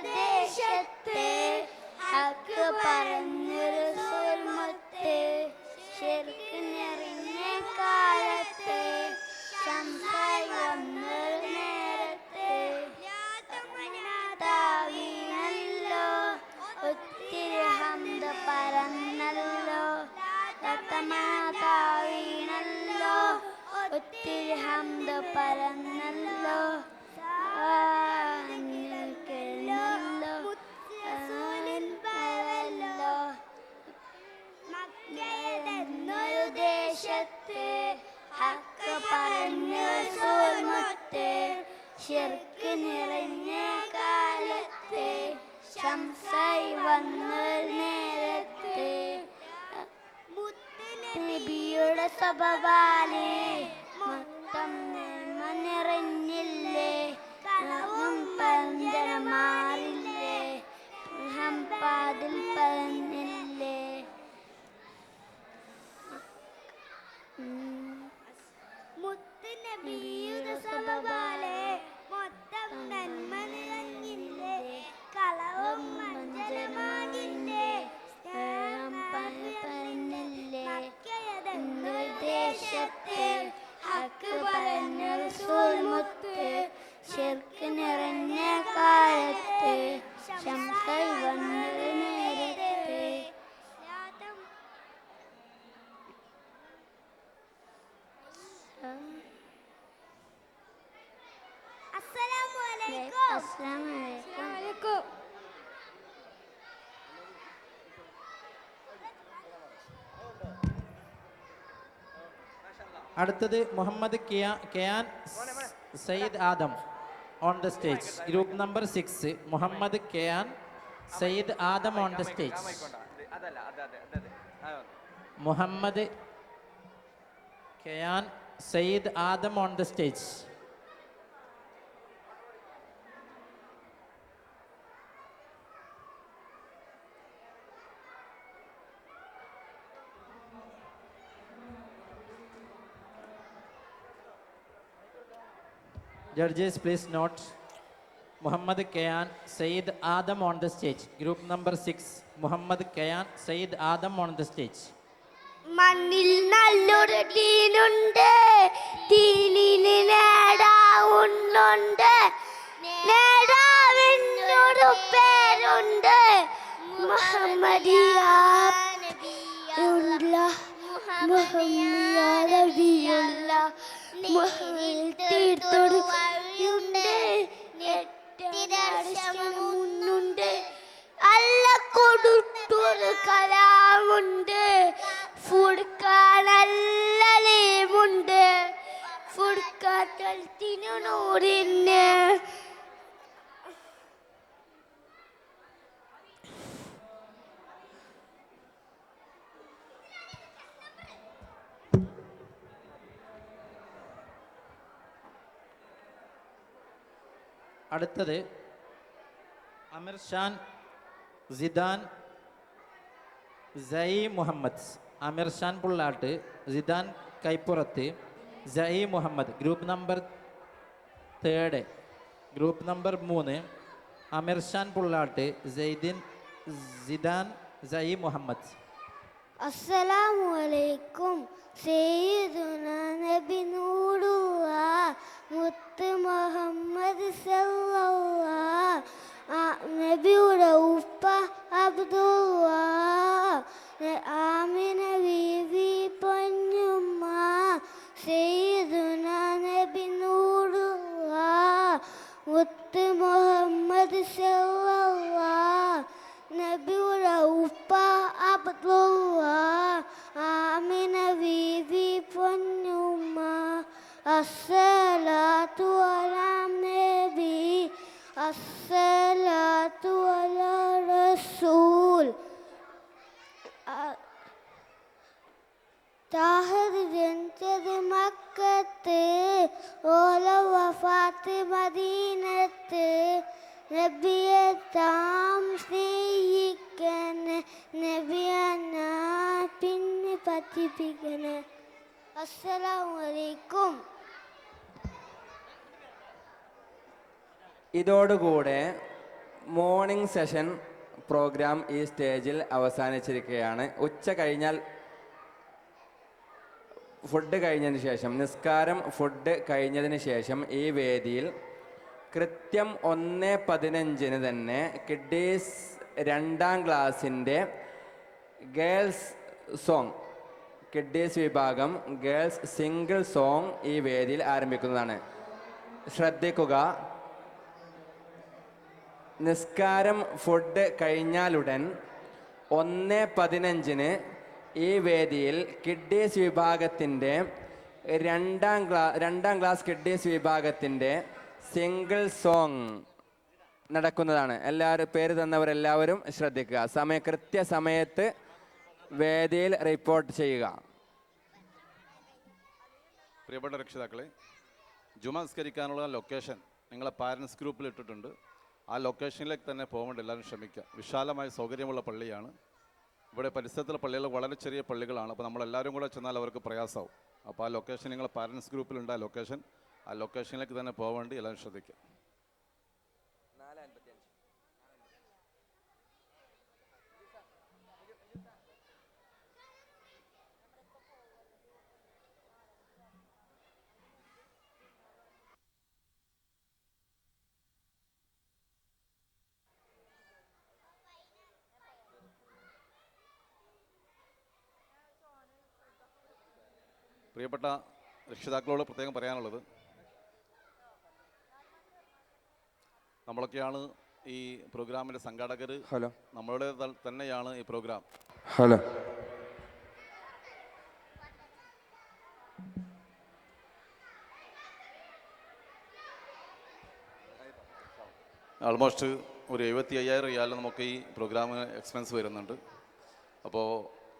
ദേശത്തെ ഹക്ക് പറഞ്ഞൊരു സുൽമത്തെ ശിർക്ക് നിറഞ്ഞ കാലത്തെ ശംസായി വന്നൊരു നേരത്തെ താവീനല്ലോ ഒത്തിരി ഹംദ പറന്നല്ലോ താവീനല്ലോ ഒത്തിരി ഹംദ പറന്നല്ലോ ദേശത്തെ ഹക്ക് പറഞ്ഞ സൂൽമുത്തെ ശിർക്ക് നിറഞ്ഞ കാലത്തെ ശംസായി വന്ന നേരത്തെ നബിയുടെ സബബാലേ മൊത്തം നന്മ നിറഞ്ഞില്ലേ കളവും പഞ്ചരമാറില്ലേ ഹംപാതിൽ പറഞ്ഞില്ലേ മുത്തുനബിയുടെ സബബാലേ മൊത്തം നന്മ നിറഞ്ഞില്ലേ കളവും പഞ്ചരമാറില്ലേ ദേശത്തെ ഹക്ക് പറഞ്ഞ റസൂൽമുത്ത് ശിർക്ക് നിറഞ്ഞ കാലത്തെ ശംസായി വന്ന നേരത്തെ അസ്സലാമു അലൈക്കും. അടുത്തത് Muhammad Kayan Sayyid Adam on the stage. Group number 6 Muhammad Kayan Sayyid Adam on the stage. Muhammad Kayan Sayyid Adam on the stage. Judges, please note. Muhammad Kayan Sayyid Adam on the stage. Group number 6. Muhammad Kayan Sayyid Adam on the stage. മണ്ണിൽ നല്ലൊരു ടീനുണ്ട്, ടീനിന് നേടാവുന്നുണ്ട്, നേടാവിനൊരു പേരുണ്ട് മുഹമ്മദിയ മുന്നുണ്ട് അല്ല കൊടുത്തൊരു കലാമുണ്ട് ഫുർഖാനല്ലീമുണ്ട് ഫുർഖാനത്തിനു നൂറിന് അടുത്തത് Ameer Shan Zidan Sai Muhammad. Ameer Shan Pullat, Zidan Kaipurath, Sai Muhammad. Group number 3. Group number 3 Ameer Shan Pullat, Zidan Sai Muhammad. അസ്സലാമു അലൈക്കും. സയ്യിദുനാ നബി നൂറുള്ള മുത്ത് മുഹമ്മദ് സല്ലല്ലാഹു നബിയുടെ ഉപ്പ അബ്ദുള്ള, ആമിന ബീവി പൊന്നുമ്മ. സയ്യിദുനാ നബി നൂറുള്ള മുത്ത് മുഹമ്മദ് സല്ലല്ലാഹു നബിയുടെ ഉപ്പ അബ്ദുള്ള, ആമിന ബീവി പൊന്നുമ്മ. അസ്സലാത്തു അലാ നബി അസ്സലാത്തു അലാ റസൂൽ. താഹിർ ജനിച്ചത് മക്കത്ത്, ഓല വഫാത്ത് മദീനത്ത്. നബിയെ താം സ്നേഹിക്കണ, നബിയന പിന്നെ പഠിപ്പിക്കണ. അസ്സലാമു അലൈക്കും. ഇതോടുകൂടെ മോർണിംഗ് സെഷൻ പ്രോഗ്രാം ഈ സ്റ്റേജിൽ അവസാനിച്ചിരിക്കുകയാണ്. ഉച്ച കഴിഞ്ഞാൽ ഫുഡ് കഴിഞ്ഞതിന് ശേഷം, നിസ്കാരം ഫുഡ് കഴിഞ്ഞതിന് ശേഷം ഈ വേദിയിൽ കൃത്യം 1:15 തന്നെ കിഡ്ഡീസ് 2ാം ക്ലാസ്സിൻ്റെ ഗേൾസ് സോങ്, കിഡ്ഡീസ് വിഭാഗം ഗേൾസ് സിംഗിൾ സോങ് ഈ വേദിയിൽ ആരംഭിക്കുന്നതാണ്. ശ്രദ്ധിക്കുക, നിസ്കാരം ഫുഡ് കഴിഞ്ഞാലുടൻ 1:15 ഈ വേദിയിൽ കിഡ്ഡീസ് വിഭാഗത്തിൻ്റെ 2ാം ക്ലാസ് കിഡ്ഡീസ് വിഭാഗത്തിൻ്റെ സിംഗിൾ സോങ് നടക്കുന്നതാണ്. എല്ലാവരും പേര് തന്നവരെല്ലാവരും ശ്രദ്ധിക്കുക. കൃത്യസമയത്ത് വേദിയിൽ റിപ്പോർട്ട് ചെയ്യുക. പ്രിയപ്പെട്ട രക്ഷിതാക്കളെ, ജുമ നിസ്കരിക്കാനുള്ള ലൊക്കേഷൻ നിങ്ങളെ പാരൻസ് ഗ്രൂപ്പിൽ ഇട്ടിട്ടുണ്ട്. ആ ലൊക്കേഷനിലേക്ക് തന്നെ പോകേണ്ട എല്ലാവരും ശ്രമിക്കുക. വിശാലമായ സൗകര്യമുള്ള പള്ളിയാണ്. ഇവിടെ പരിസരത്തുള്ള പള്ളികൾ വളരെ ചെറിയ പള്ളികളാണ്. അപ്പോൾ നമ്മളെല്ലാവരും കൂടെ ചെന്നാൽ അവർക്ക് പ്രയാസമാവും. അപ്പോൾ ആ ലൊക്കേഷൻ നിങ്ങൾ പാരൻസ് ഗ്രൂപ്പിലുണ്ട്. ആ ലൊക്കേഷനിലേക്ക് തന്നെ പോകേണ്ടി എല്ലാവരും ശ്രദ്ധിക്കുക. പ്രിയപ്പെട്ട രക്ഷിതാക്കളോട് പ്രത്യേകം പറയാനുള്ളത്, നമ്മളൊക്കെയാണ് ഈ പ്രോഗ്രാമിൻ്റെ സംഘാടകർ. ഹലോ, നമ്മളുടെ തന്നെയാണ് ഈ പ്രോഗ്രാം. ഹലോ, ആൾമോസ്റ്റ് ഒരു 75,000 റിയാൽ നമുക്ക് ഈ പ്രോഗ്രാമിന് എക്സ്പെൻസ് വരുന്നുണ്ട്. അപ്പോൾ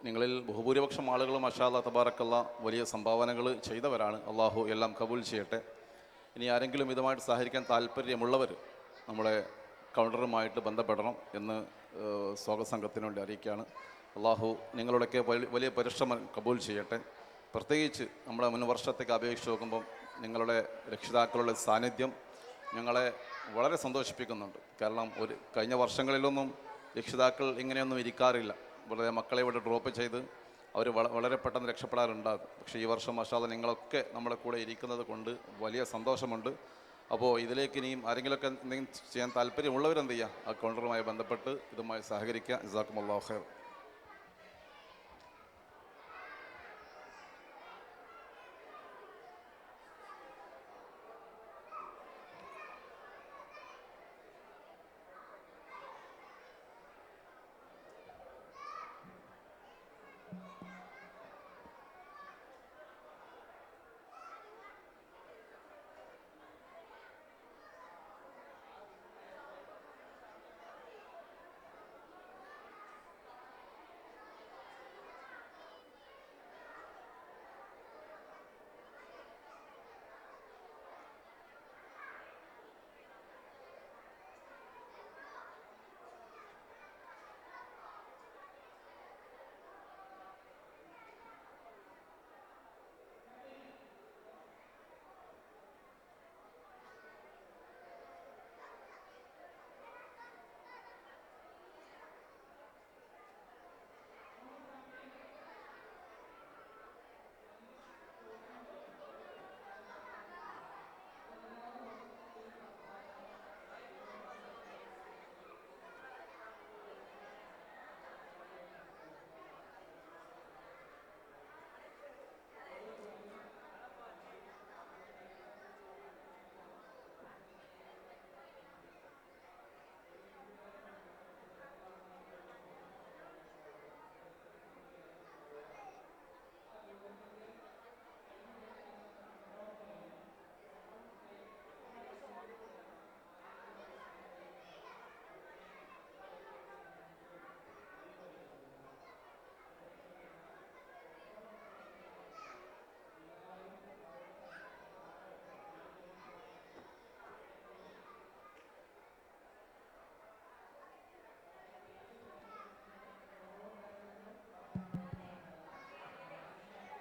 നിങ്ങളിൽ ബഹുഭൂരിപക്ഷം ആളുകൾ മാഷാ അല്ലാഹ് തബാറക്കല്ലാ വലിയ സംഭാവനകൾ ചെയ്തവരാണ്. അള്ളാഹു എല്ലാം കബൂൽ ചെയ്യട്ടെ. ഇനി ആരെങ്കിലും ഇതുമായിട്ട് സഹകരിക്കാൻ താല്പര്യമുള്ളവർ നമ്മുടെ കൗണ്ടറുമായിട്ട് ബന്ധപ്പെടണം എന്ന് സ്വാഗത സംഘത്തിന് വേണ്ടി അറിയിക്കുകയാണ്. അള്ളാഹു നിങ്ങളുടെയൊക്കെ വലിയ പരിശ്രമം കബൂൽ ചെയ്യട്ടെ. പ്രത്യേകിച്ച് നമ്മുടെ മുൻ വർഷത്തേക്ക് അപേക്ഷിച്ച് നോക്കുമ്പം നിങ്ങളുടെ രക്ഷിതാക്കളുടെ സാന്നിധ്യം ഞങ്ങളെ വളരെ സന്തോഷിപ്പിക്കുന്നുണ്ട്. കാരണം കഴിഞ്ഞ വർഷങ്ങളിലൊന്നും രക്ഷിതാക്കൾ ഇങ്ങനെയൊന്നും ഇരിക്കാറില്ല. വെറുതെ മക്കളെ ഇവിടെ ഡ്രോപ്പ് ചെയ്ത് അവർ വളരെ പെട്ടെന്ന് രക്ഷപ്പെടാറുണ്ടാകും. പക്ഷേ ഈ വർഷം മാഷാ അല്ലാഹ് നിങ്ങളൊക്കെ നമ്മുടെ കൂടെ ഇരിക്കുന്നത് കൊണ്ട് വലിയ സന്തോഷമുണ്ട്. അപ്പോൾ ഇതിലേക്ക് ഇനിയും ആരെങ്കിലുമൊക്കെ എന്തെങ്കിലും ചെയ്യാൻ താല്പര്യമുള്ളവരെന്ത് ചെയ്യുക, ആ കൗണ്ടറുമായി ബന്ധപ്പെട്ട് ഇതുമായി സഹകരിക്കുക. ജസാക്കുമുല്ലാഹു ഖൈർ.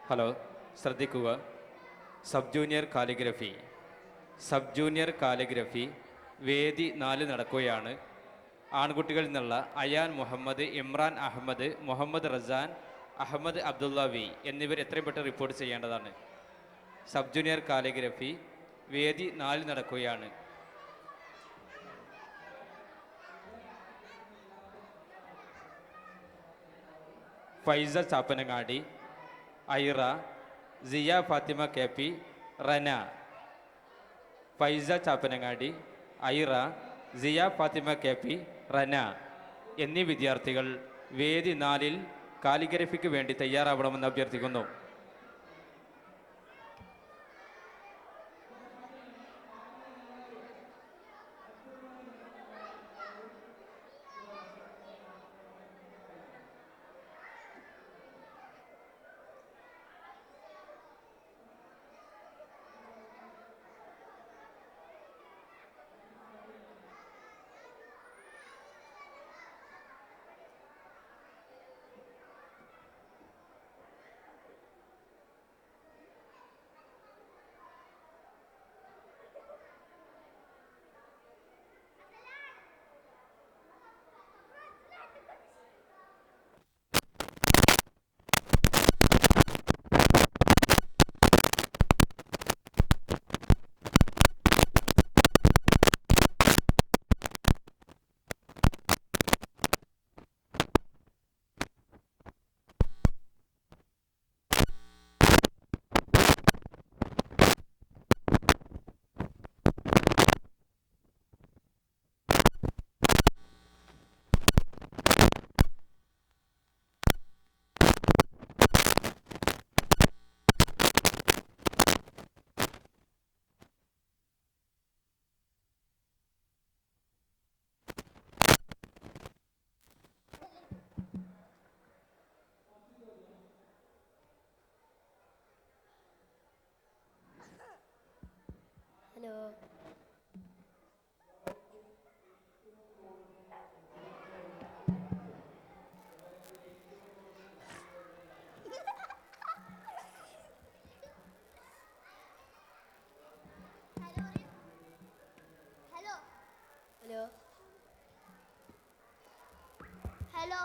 ഹലോ, ശ്രദ്ധിക്കുക. സബ് ജൂനിയർ കാലിഗ്രഫി വേദി 4 നടക്കുകയാണ്. ആൺകുട്ടികളിൽ നിന്നുള്ള അയാൻ മുഹമ്മദ്, ഇമ്രാൻ അഹമ്മദ്, മുഹമ്മദ് റസാൻ, അഹമ്മദ് അബ്ദുള്ള വി എന്നിവർ എത്രയും പെട്ടെന്ന് റിപ്പോർട്ട് ചെയ്യേണ്ടതാണ്. സബ് ജൂനിയർ കാലിഗ്രഫി വേദി 4 നടക്കുകയാണ്. ഫൈസ ചാപ്പനങ്ങാടി, ഐറ, സിയ ഫാത്തിമ കെ പി, റന. ഫൈസ ചാപ്പനങ്ങാടി, ഐറ, സിയ ഫാത്തിമ കെ പി, റന എന്നീ വിദ്യാർത്ഥികൾ വേദി 4-ൽ കാലിഗ്രഫിക്ക് വേണ്ടി തയ്യാറാവണമെന്ന് അഭ്യർത്ഥിക്കുന്നു. Hello. Hello. Hello. Hello. Hello.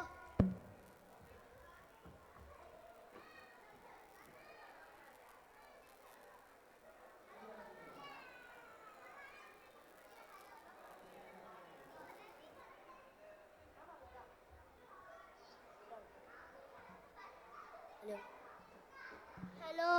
Hello.